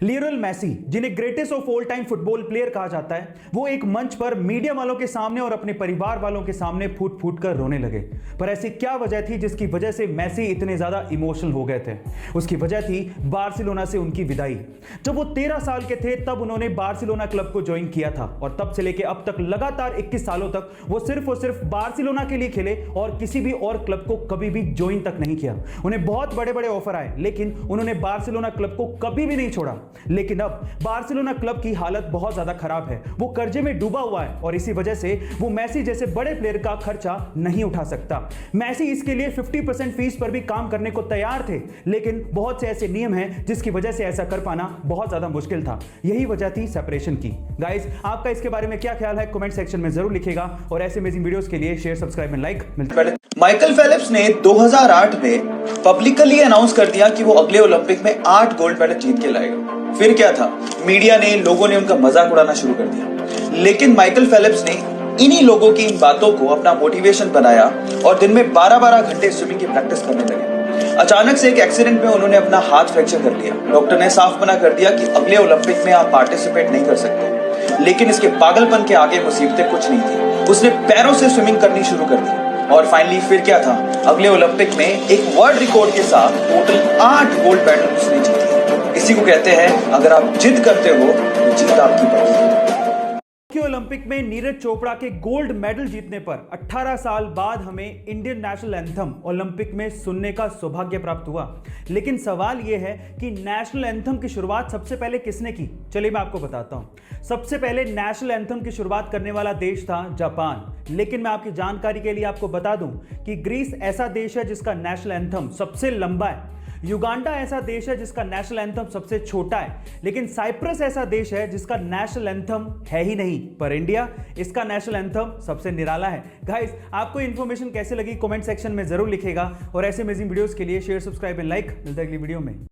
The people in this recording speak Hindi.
लियोनेल मेसी, जिन्हें greatest of all time football player कहा जाता है, वो एक मंच पर मीडिया वालों के सामने और अपने परिवार वालों के सामने फूट फूट कर रोने लगे। पर ऐसी क्या वजह थी जिसकी वजह से मेसी इतने ज्यादा इमोशनल हो गए थे? उसकी वजह थी बार्सिलोना से उनकी विदाई। जब वो 13 साल के थे तब उन्होंने बार्सिलोना क्लब को ज्वाइन किया था और तब से लेकर अब तक लगातार 21 सालों तक वो सिर्फ और सिर्फ बार्सिलोना के लिए खेले और किसी भी और क्लब को कभी भी ज्वाइन तक नहीं किया। उन्हें बहुत बड़े बड़े ऑफर आए लेकिन उन्होंने बार्सिलोना क्लब को कभी भी नहीं छोड़ा। लेकिन अब बार्सिलोना क्लब की हालत बहुत ज्यादा खराब है, वो कर्जे में डूबा हुआ है और इसी वजह से वो मेसी जैसे बड़े प्लेयर का खर्चा नहीं उठा सकता। मेसी इसके लिए 50% फीस पर भी काम करने को तैयार थे, लेकिन बहुत से ऐसे नियम हैं जिसकी वजह से ऐसा कर पाना बहुत ज्यादा मुश्किल था। यही वजह थी सेपरेशन की। गाइस, आपका इसके बारे में क्या ख्याल है कमेंट सेक्शन में जरूर लिखिएगा और ऐसे अमेजिंग वीडियोस के लिए शेयर, सब्सक्राइब एंड लाइक मिलता है। माइकल फेलिप्स ने 2008 में पब्लिकली अनाउंस कर दिया कि वो अगले ओलंपिक में 8 गोल्ड मेडल जीत के लाएगा। फिर क्या था, मीडिया ने, लोगों ने उनका मजाक उड़ाना शुरू कर दिया। लेकिन माइकल फेलिप्स ने इन्हीं लोगों की इन बातों को अपना मोटिवेशन बनाया और दिन में 12-12 घंटे स्विमिंग की प्रैक्टिस करने लगे। अचानक से एक एक्सीडेंट में उन्होंने अपना हाथ फ्रैक्चर कर लिया। डॉक्टर ने साफ मना कर दिया कि अगले ओलंपिक में आप पार्टिसिपेट नहीं कर सकते। लेकिन इसके पागलपन के आगे मुसीबतें कुछ नहीं थी। उसने पैरों से स्विमिंग करनी शुरू कर दी और फाइनली फिर क्या था, अगले ओलंपिक में एक वर्ल्ड रिकॉर्ड के साथ टोटल 8 गोल्ड मेडल उसने जीते। इसी को कहते हैं, अगर आप जिद करते हो तो जीत आपकी पड़ेगी। ओलंपिक में नीरज चोपड़ा के गोल्ड मेडल जीतने पर 18 साल बाद हमें इंडियन नेशनल एंथम ओलंपिक में सुनने का सौभाग्य प्राप्त हुआ। लेकिन सवाल यह है कि नेशनल एंथम की शुरुआत सबसे पहले किसने की? चलिए मैं आपको बताता हूं। सबसे पहले नेशनल एंथम की शुरुआत करने वाला देश था जापान। लेकिन मैं आपकी जानकारी के लिए आपको बता दूं कि ग्रीस ऐसा देश है जिसका नेशनल एंथम सबसे लंबा है। युगांडा ऐसा देश है जिसका नेशनल एंथम सबसे छोटा है। लेकिन साइप्रस ऐसा देश है जिसका नेशनल एंथम है ही नहीं। पर इंडिया, इसका नेशनल एंथम सबसे निराला है। गाइस, आपको इन्फॉर्मेशन कैसे लगी कमेंट सेक्शन में जरूर लिखेगा और ऐसे अमेजिंग वीडियोस के लिए शेयर, सब्सक्राइब एंड लाइक मिलता है अगली वीडियो में।